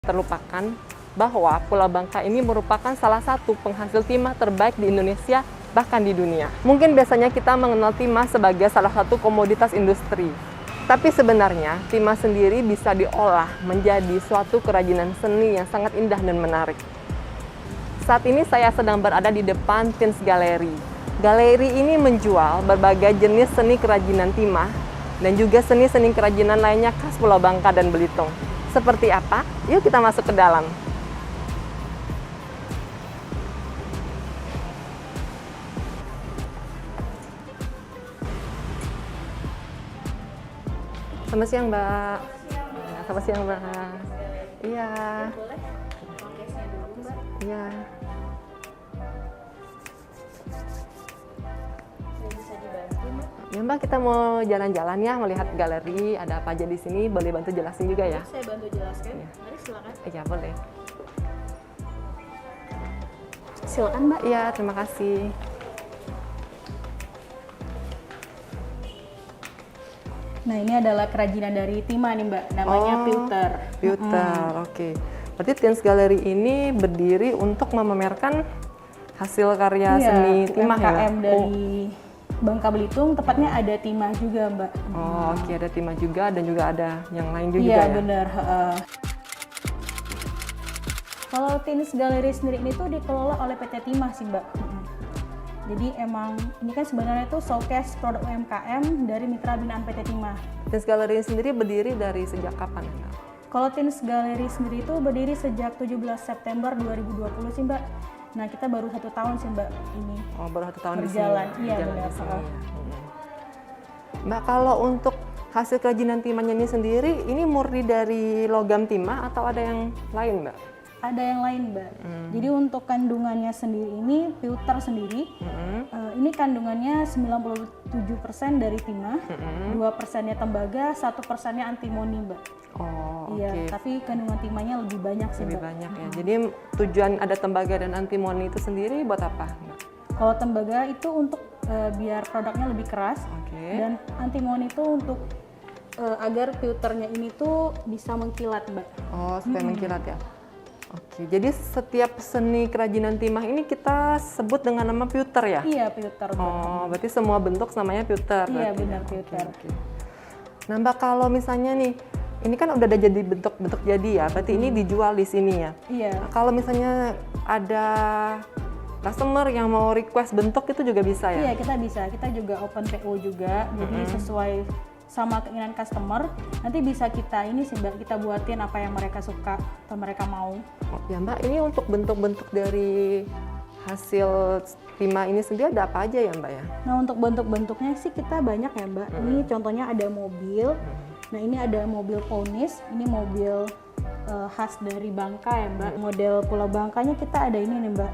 terlupakan bahwa Pulau Bangka ini merupakan salah satu penghasil timah terbaik di Indonesia, bahkan di dunia. Mungkin biasanya kita mengenal timah sebagai salah satu komoditas industri. Tapi sebenarnya, timah sendiri bisa diolah menjadi suatu kerajinan seni yang sangat indah dan menarik. Saat ini saya sedang berada di depan Teens Gallery. Galeri ini menjual berbagai jenis seni kerajinan timah dan juga seni-seni kerajinan lainnya khas Pulau Bangka dan Belitung. Seperti apa? Yuk kita masuk ke dalam. Selamat siang, Mbak. Selamat siang, Mbak. Iya. Boleh lokasinya dulu, Mbak. Iya. Saya bisa dibantu, Mbak. Ya, Mbak, kita mau jalan-jalan ya, melihat galeri, ada apa aja di sini, boleh bantu jelasin juga ya? Saya bantu jelaskan. Iya. Mari silakan. Iya, boleh. Silakan, Mbak. Iya, terima kasih. Nah, ini adalah kerajinan dari timah nih, Mbak. Namanya pewter. Pewter, oke. Berarti Teens Gallery ini berdiri untuk memamerkan hasil karya seni timah ya, Mbak? UMKM dari Bangka Belitung, tepatnya ada timah juga, Mbak. Oh, oke, ada timah juga dan juga ada yang lain juga Iya, ya? benar. Kalau Teens Gallery sendiri ini tuh dikelola oleh PT Timah sih, Mbak. Jadi emang ini kan sebenarnya itu showcase produk UMKM dari mitra binaan PT Timah. Teens Gallery sendiri berdiri dari sejak kapan ya? Kalau Teens Gallery sendiri itu berdiri sejak 17 September 2020 sih, Mbak. Nah, kita baru 1 tahun sih, Mbak, ini. Oh, baru 1 tahun Berjalan. di sini. Iya, berjalan benar. di sini ya. Mbak, kalau untuk hasil kerajinan timahnya ini sendiri, ini murni dari logam timah atau ada yang lain, Mbak? Ada yang lain, Mbak. Jadi untuk kandungannya sendiri ini, pewter sendiri, ini kandungannya 97% dari timah, 2%-nya tembaga, 1%-nya antimoni, Mbak. Oh, Iya, oke. tapi kandungan timahnya lebih banyak sih, Lebih Mbak. banyak ya. Jadi tujuan ada tembaga dan antimoni itu sendiri buat apa, Mbak? Kalau tembaga itu untuk biar produknya lebih keras, Oke. dan antimoni itu untuk agar pewternya ini tuh bisa mengkilat, Mbak. Oh, supaya mengkilat ya. Oke, jadi setiap seni kerajinan timah ini kita sebut dengan nama pewter ya? Iya, pewter, Mbak. Oh, berarti semua bentuk namanya pewter. Iya, berarti. benar, Oke, pewter. oke. Nah, Mbak, kalau misalnya nih, ini kan udah ada jadi bentuk-bentuk jadi ya, berarti ini dijual di sini ya? Iya. Nah, kalau misalnya ada customer yang mau request bentuk itu juga bisa ya? Iya, kita bisa. Kita juga open PO juga. Jadi sesuai sama keinginan customer, nanti bisa kita ini sih, Mbak, kita buatin apa yang mereka suka atau mereka mau. Oh, ya, Mbak, ini untuk bentuk-bentuk dari hasil timah ini sendiri ada apa aja ya, Mbak ya? Nah, untuk bentuk-bentuknya sih kita banyak ya, Mbak. Ini contohnya ada mobil. Nah, ini ada mobil Ponies, ini mobil khas dari Bangka ya, Mbak. Model Pulau Bangkanya kita ada ini nih, Mbak.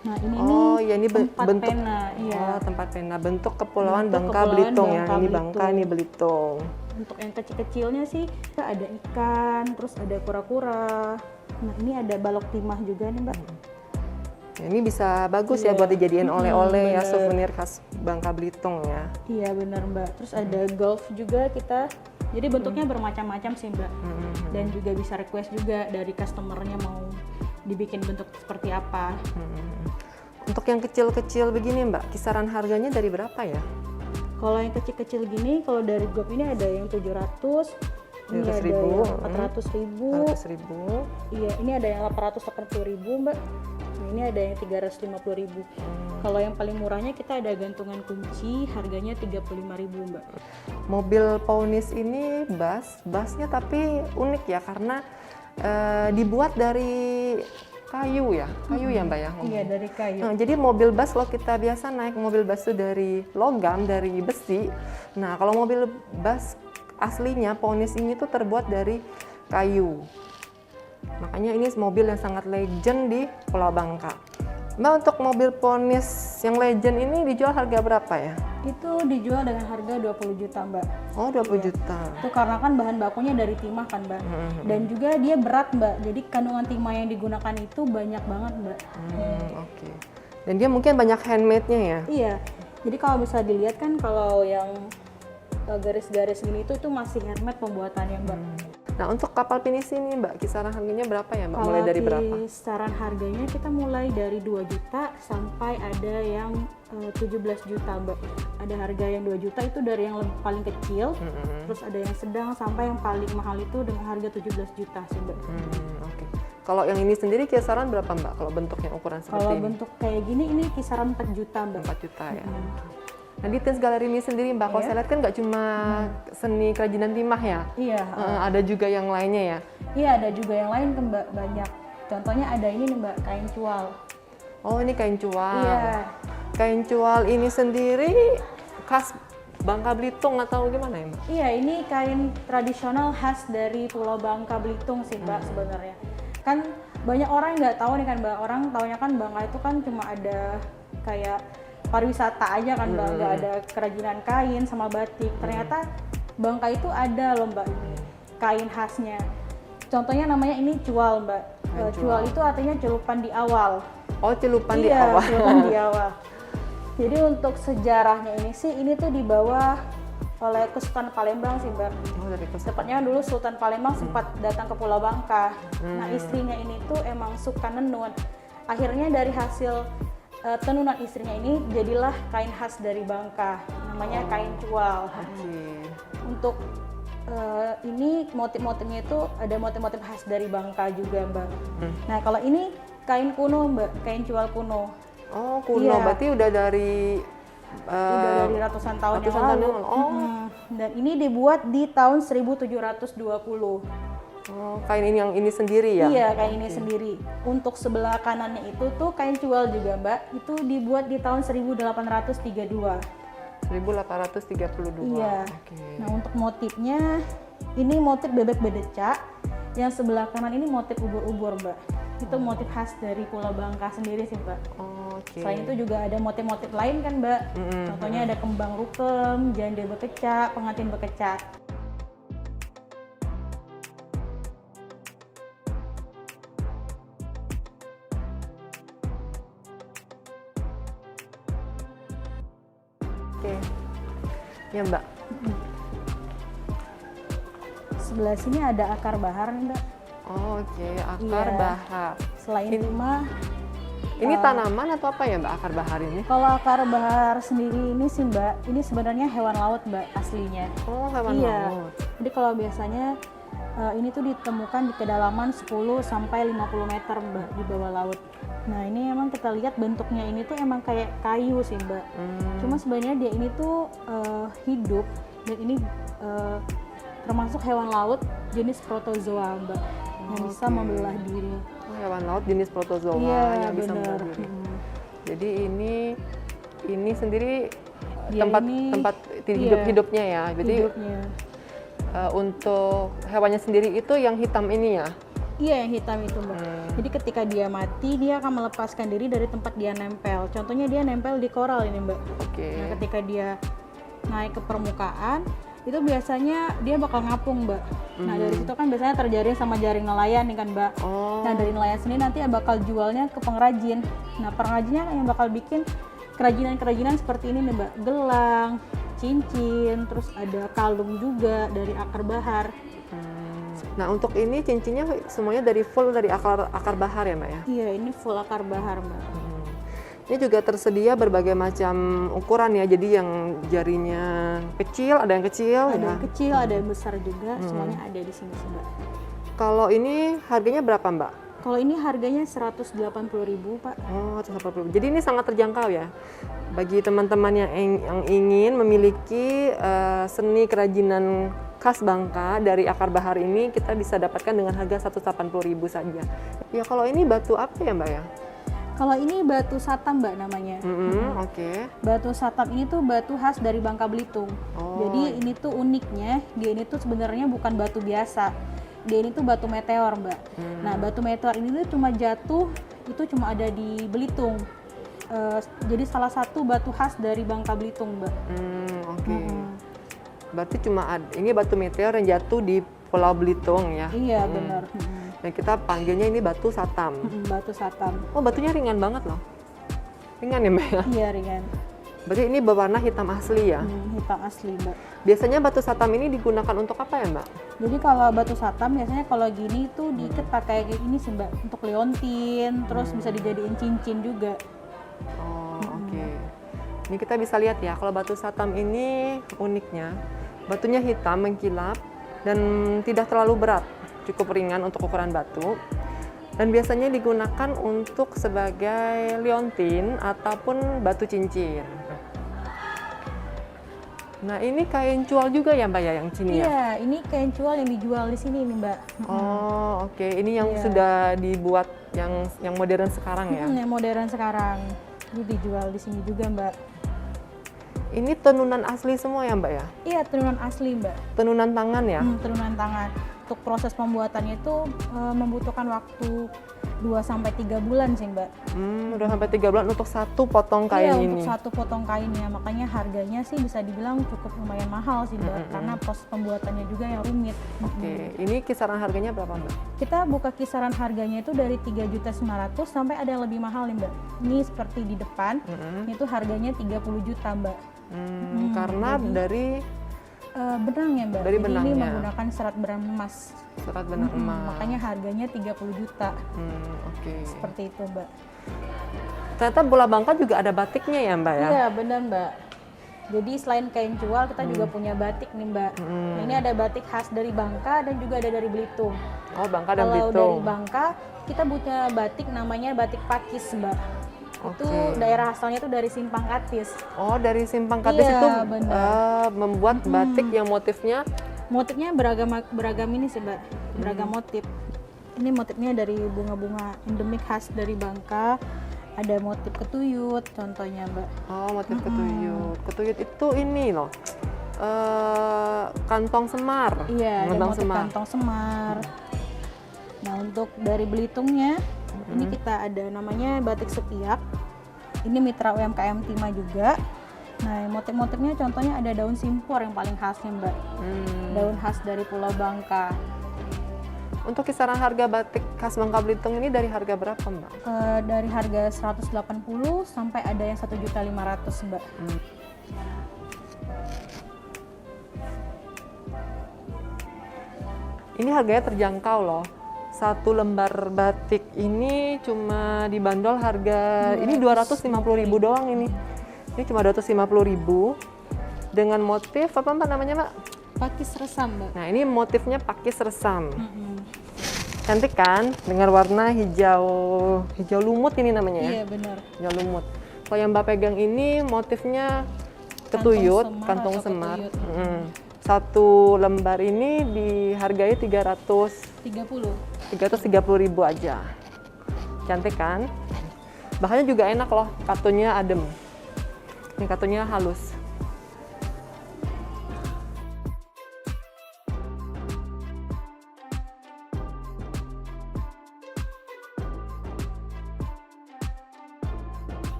Nah, ini Oh, ya, ini tempat bentuk pena, iya. Oh, tempat pena. Bentuk Kepulauan Bentuk Bangka Kepulauan Belitung ya. Bangka Ini Belitung. Bangka, ini Belitung. Untuk yang kecil-kecilnya sih kita ada ikan, terus ada kura-kura. Nah, ini ada balok timah juga nih, Mbak. Ya, ini bisa bagus ya Iya. buat dijadiin oleh-oleh ya, bener. souvenir khas Bangka Belitung ya. Iya, benar, Mbak. Terus ada golf juga kita. Jadi bentuknya bermacam-macam sih, Mbak. Dan juga bisa request juga dari customernya mau dibikin bentuk seperti apa. Untuk yang kecil-kecil begini, Mbak, kisaran harganya dari berapa ya? Kalau yang kecil-kecil gini, kalau dari golf ini ada yang 700, ini ada 700.000, yang 400.000. 100.000. Iya, ini ada yang 880.000, Mbak. Nah, ini ada yang 350.000. Kalau yang paling murahnya kita ada gantungan kunci, harganya 35.000, Mbak. Mobil Ponies ini bassnya tapi unik ya karena dibuat dari kayu ya, Mbak ya. Iya, dari kayu. Nah, jadi mobil bus kalau kita biasa naik mobil bus itu dari logam, dari besi. Nah, kalau mobil bus aslinya Ponies ini tuh terbuat dari kayu. Makanya ini mobil yang sangat legend di Pulau Bangka. Mbak, untuk mobil Ponies yang legend ini dijual harga berapa ya? Itu dijual dengan harga 20 juta, Mbak. Oh, 20 juta. Itu karena kan bahan bakunya dari timah kan, Mbak. Dan juga dia berat, Mbak. Jadi kandungan timah yang digunakan itu banyak banget, Mbak. Oke. Dan dia mungkin banyak handmade-nya ya? Iya. Jadi kalau bisa dilihat kan kalau yang garis-garis gini itu masih handmade pembuatannya, Mbak. Nah, untuk kapal pinisi ini Mbak, kisaran harganya berapa ya Mbak? Kalau Mulai dari berapa? kisaran harganya kita mulai dari 2 juta sampai ada yang 17 juta Mbak. Ada harga yang 2 juta itu dari yang paling kecil, terus ada yang sedang sampai yang paling mahal itu dengan harga 17 juta sih Mbak. Oke. Kalau yang ini sendiri kisaran berapa Mbak? Kalau bentuknya ukuran seperti Kalau ini? bentuk kayak gini ini kisaran 4 juta Mbak. 4 juta ya. Nah, di Teens Gallery ini sendiri Mbak, kalau saya lihat kan nggak cuma seni kerajinan timah ya? Iya. Ada juga yang lainnya ya? Iya, ada juga yang lain kan Mbak, banyak. Contohnya ada ini nih Mbak, kain cual. Oh, ini kain cual. Iya. Kain cual ini sendiri khas Bangka Belitung atau gimana ya Mbak? Iya, ini kain tradisional khas dari Pulau Bangka Belitung sih Mbak sebenarnya. Kan banyak orang yang nggak tahu nih kan Mbak, orang taunya kan Bangka itu kan cuma ada kayak pariwisata aja kan Mbak, nggak ada kerajinan kain sama batik. Ternyata Bangka itu ada loh Mbak ini kain khasnya. Contohnya namanya ini cual Mbak. Cual itu artinya celupan di awal. Oh, celupan di Iya, awal. celupan di awal. Jadi untuk sejarahnya ini sih, ini tuh dibawa oleh Kesultanan Palembang sih Mbak. Oh, dari Tepatnya dulu Sultan Palembang sempat datang ke Pulau Bangka. Nah, istrinya ini tuh emang suka nenun. Akhirnya dari hasil tenunan istrinya ini jadilah kain khas dari Bangka, namanya kain cual. Untuk ini motif-motifnya itu ada motif-motif khas dari Bangka juga Mbak. Nah, kalau ini kain kuno Mbak, kain cual kuno. Oh, kuno. Iya. Berarti udah dari Udah dari ratusan tahun yang ratusan tahun lalu. yang lalu. Oh. Dan ini dibuat di tahun 1720. Oh, kain ini yang ini sendiri ya? Iya, kain ini sendiri. Untuk sebelah kanannya itu tuh kain cual juga Mbak. Itu dibuat di tahun 1832. 1832. Iya. Oke. Nah, untuk motifnya ini motif bebek bedecak. Yang sebelah kanan ini motif ubur-ubur Mbak. Itu motif khas dari Pulau Bangka sendiri sih Mbak. Oke. Selain itu juga ada motif-motif lain kan Mbak. Contohnya ada kembang rukem, jande bekecak, pengantin bekecak. Oke. Ya Mbak. Sebelah sini ada akar bahar nih Mbak. Oh, oke, akar Iya. bahar. Selain itu mah, Ini tanaman atau apa ya Mbak, akar bahar ini? kalau akar bahar sendiri ini sih Mbak, ini sebenarnya hewan laut Mbak aslinya. Oh, hewan Iya. laut. Jadi kalau biasanya ini tuh ditemukan di kedalaman 10 sampai 50 meter Mbak di bawah laut. Nah, ini emang kita lihat bentuknya ini tuh emang kayak kayu sih Mbak. Cuma sebenarnya dia ini tuh hidup dan ini termasuk hewan laut jenis protozoa Mbak yang bisa membelah diri. Oh, hewan laut jenis protozoa Iya, yang bisa benar. membunuh diri. Jadi ini sendiri Dia tempat ini- tempat iya, hidupnya ya. Jadi hidupnya. untuk hewannya sendiri itu yang hitam ini ya. Iya, yang hitam itu Mbak. Jadi ketika dia mati, dia akan melepaskan diri dari tempat dia nempel. Contohnya dia nempel di koral ini Mbak. Oke. Nah, ketika dia naik ke permukaan, itu biasanya dia bakal ngapung Mbak. Nah, dari situ kan biasanya terjaring sama jaring nelayan nih kan Mbak. Oh. Nah, dari nelayan sendiri nanti bakal jualnya ke pengrajin. Nah, pengrajinnya yang bakal bikin kerajinan-kerajinan seperti ini nih Mbak. Gelang, cincin, terus ada kalung juga dari akar bahar. Nah, untuk ini cincinnya semuanya full dari akar bahar ya Mbak ya? Iya, ini full akar bahar Mbak. Ini juga tersedia berbagai macam ukuran ya, jadi yang jarinya kecil, ada yang kecil Ada ya. yang kecil, ada yang besar juga, semuanya ada di sini sih Mbak. Kalau ini harganya berapa Mbak? Kalau ini harganya 180.000 Pak. Oh, 180. Jadi ini sangat terjangkau ya bagi teman-teman yang ingin memiliki seni kerajinan khas Bangka dari akar bahar ini, kita bisa dapatkan dengan harga 180.000 saja. Ya, kalau ini batu apa ya Mbak ya? Kalau ini batu satam Mbak namanya. Oke. Batu satam ini tuh batu khas dari Bangka Belitung. Oh. Jadi ini tuh uniknya, dia ini tuh sebenarnya bukan batu biasa. Dia ini tuh batu meteor Mbak. Nah, batu meteor ini tuh cuma jatuh, itu cuma ada di Belitung. Jadi salah satu batu khas dari Bangka Belitung Mbak. Oke. Berarti ini batu meteor yang jatuh di Pulau Belitung ya? Iya benar. Dan kita panggilnya ini batu satam. Batu satam. Oh, batunya ringan banget loh. Ringan ya Mbak ya? Iya ringan. Berarti ini berwarna hitam asli ya? Hitam asli, Mbak. Biasanya batu satam ini digunakan untuk apa ya, Mbak? Jadi kalau batu satam biasanya kalau gini tuh diikat pakai kayak ini sih, Mbak, untuk liontin, terus bisa dijadiin cincin juga. Oh, oke. Ini kita bisa lihat ya, kalau batu satam ini uniknya, batunya hitam mengkilap dan tidak terlalu berat, cukup ringan untuk ukuran batu. Dan biasanya digunakan untuk sebagai liontin ataupun batu cincin. Nah, ini kain cual juga ya, Mbak ya, yang sini ya? Iya, ini kain cual yang dijual di sini nih, Mbak. Oh, oke. Ini yang Iya. sudah dibuat yang modern sekarang ya? Yang modern sekarang. Ini dijual di sini juga, Mbak. Ini tenunan asli semua ya, Mbak ya? Iya, tenunan asli, Mbak. Tenunan tangan ya? Tenunan tangan. Untuk proses pembuatannya itu membutuhkan waktu 2-3 bulan sih, Mbak. Udah sampai 3 bulan untuk satu potong kain Iya, ini. untuk satu potong kainnya. Makanya harganya sih bisa dibilang cukup lumayan mahal sih, Mbak. Karena proses pembuatannya juga yang rumit. Oke, ini kisaran harganya berapa, Mbak? Kita buka kisaran harganya itu dari 3.900.000 sampai ada yang lebih mahal nih, Mbak. Ini seperti di depan, itu harganya 30 juta, Mbak. Karena dari Benang ya, Mbak. Dari Jadi ini benangnya. menggunakan serat benang emas. serat benang emas. Makanya harganya 30 juta. Oke. Seperti itu, Mbak. Ternyata bola Bangka juga ada batiknya ya, Mbak ya? Iya, benar, Mbak. Jadi selain kain cual, kita juga punya batik nih, Mbak. Nah, ini ada batik khas dari Bangka dan juga ada dari Belitung. Oh, Bangka dan Kalau dari Belitung. Bangka, kita punya batik namanya batik pakis, Mbak. Itu Oke. daerah asalnya itu dari Simpang Katis. Oh, dari Simpang Katis Iya, itu benar. membuat batik yang motifnya Motifnya beragam ini sih, Mbak. Beragam motif. Ini motifnya dari bunga-bunga endemik khas dari Bangka. Ada motif ketuyut contohnya, Mbak. motif ketuyut. Ketuyut itu ini loh. Kantong semar. Iya, ada Kantong motif semar. kantong semar. Nah, untuk dari Belitungnya, ini kita ada namanya batik sepiak. Ini mitra UMKM Timah juga. Nah, motif-motifnya contohnya ada daun simpor yang paling khasnya, Mbak. Daun khas dari Pulau Bangka. Untuk kisaran harga batik khas Bangka Belitung ini dari harga berapa, Mbak? Dari harga 180 sampai ada yang 1.500.000, Mbak. Ini harganya terjangkau loh. Satu lembar batik ini cuma dibanderol harga ini 250.000 doang ini. Ini cuma 250.000 dengan motif apa Mbak namanya, Mbak? Pakis resam, Mbak. Nah, ini motifnya pakis resam. Cantik kan? Dengan warna hijau lumut ini namanya ya. Iya, benar. Hijau lumut. Kalau yang Mbak pegang ini motifnya ketuyut, kantong semar. Satu lembar ini dihargai 330.000 aja. Cantik kan? Bahannya juga enak loh, katunya adem. Ini katunya halus.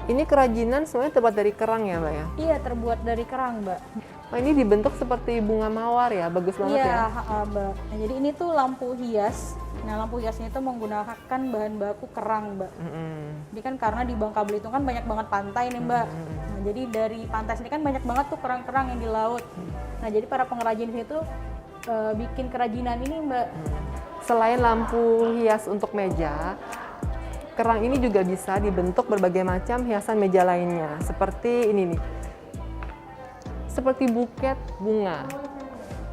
Ini kerajinan semuanya terbuat dari kerang ya, Mbak ya? Iya, terbuat dari kerang, Mbak. Oh, ini dibentuk seperti bunga mawar ya, bagus banget Iya, ya. Mbak. Nah, jadi ini tuh lampu hias. Nah, lampu hiasnya itu menggunakan bahan baku kerang, Mbak. Jadi kan karena di Bangka Belitung kan banyak banget pantai nih, Mbak. Nah, jadi dari pantai sini kan banyak banget tuh kerang-kerang yang di laut. Nah, jadi para pengrajin di situ bikin kerajinan ini, Mbak. Selain lampu hias untuk meja, kerang ini juga bisa dibentuk berbagai macam hiasan meja lainnya. Seperti ini nih. Seperti buket bunga.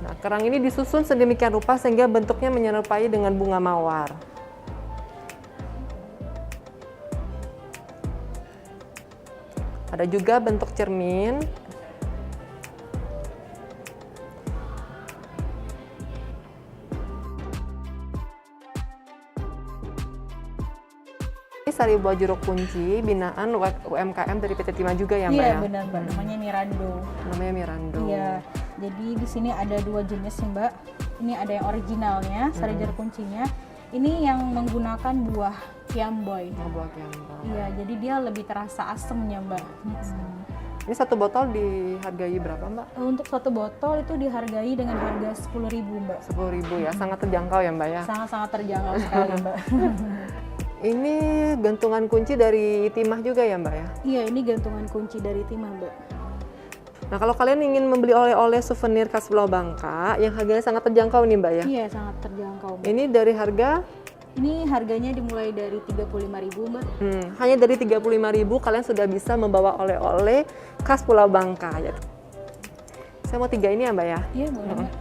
Nah, kerang ini disusun sedemikian rupa sehingga bentuknya menyerupai dengan bunga mawar. Ada juga bentuk cermin. Ini sari buah jeruk kunci binaan UMKM dari PT Timah juga ya, Mbak Iya, ya? benar, Mbak. Namanya Mirando. Namanya Mirando. Iya. Jadi di sini ada 2 jenis sih, Mbak. Ini ada yang originalnya, sari jeruk kuncinya. Ini yang menggunakan buah kiamboy. Oh, buah kiamboy. Iya, jadi dia lebih terasa asemnya, Mbak. Ini satu botol dihargai berapa Mbak? Untuk satu botol itu dihargai dengan harga 10.000 Mbak. 10.000 ya, sangat terjangkau ya Mbak ya. Sangat-sangat terjangkau sekali Mbak. Ini gantungan kunci dari timah juga ya Mbak ya? Iya, ini gantungan kunci dari timah Mbak. Nah kalau kalian ingin membeli oleh-oleh souvenir khas Pulau Bangka yang harganya sangat terjangkau nih Mbak ya? Iya, sangat terjangkau Mbak. Ini dari harga? Ini harganya dimulai dari 35.000 Mbak. Hanya dari 35.000 kalian sudah bisa membawa oleh-oleh khas Pulau Bangka ya. Saya mau 3 ini ya Mbak ya? Iya, boleh Mbak.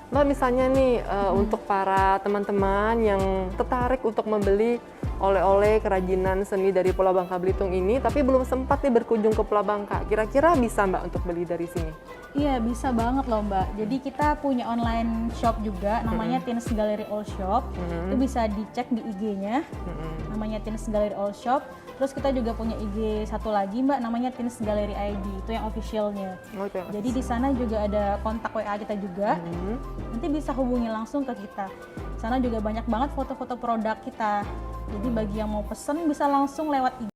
Mbak misalnya nih untuk para teman-teman yang tertarik untuk membeli oleh-oleh kerajinan seni dari Pulau Bangka Belitung ini tapi belum sempat nih berkunjung ke Pulau Bangka, kira-kira bisa Mbak untuk beli dari sini? Iya, bisa banget loh Mbak. Jadi kita punya online shop juga, namanya Teens Gallery All Shop. Itu bisa dicek di IG-nya, namanya Teens Gallery All Shop. Terus kita juga punya IG satu lagi Mbak, namanya Teens Gallery ID, itu yang officialnya. Oh, itu yang Jadi di sana juga ada kontak WA kita juga. Nanti bisa hubungi langsung ke kita. Sana juga banyak banget foto-foto produk kita. Jadi bagi yang mau pesen bisa langsung lewat IG.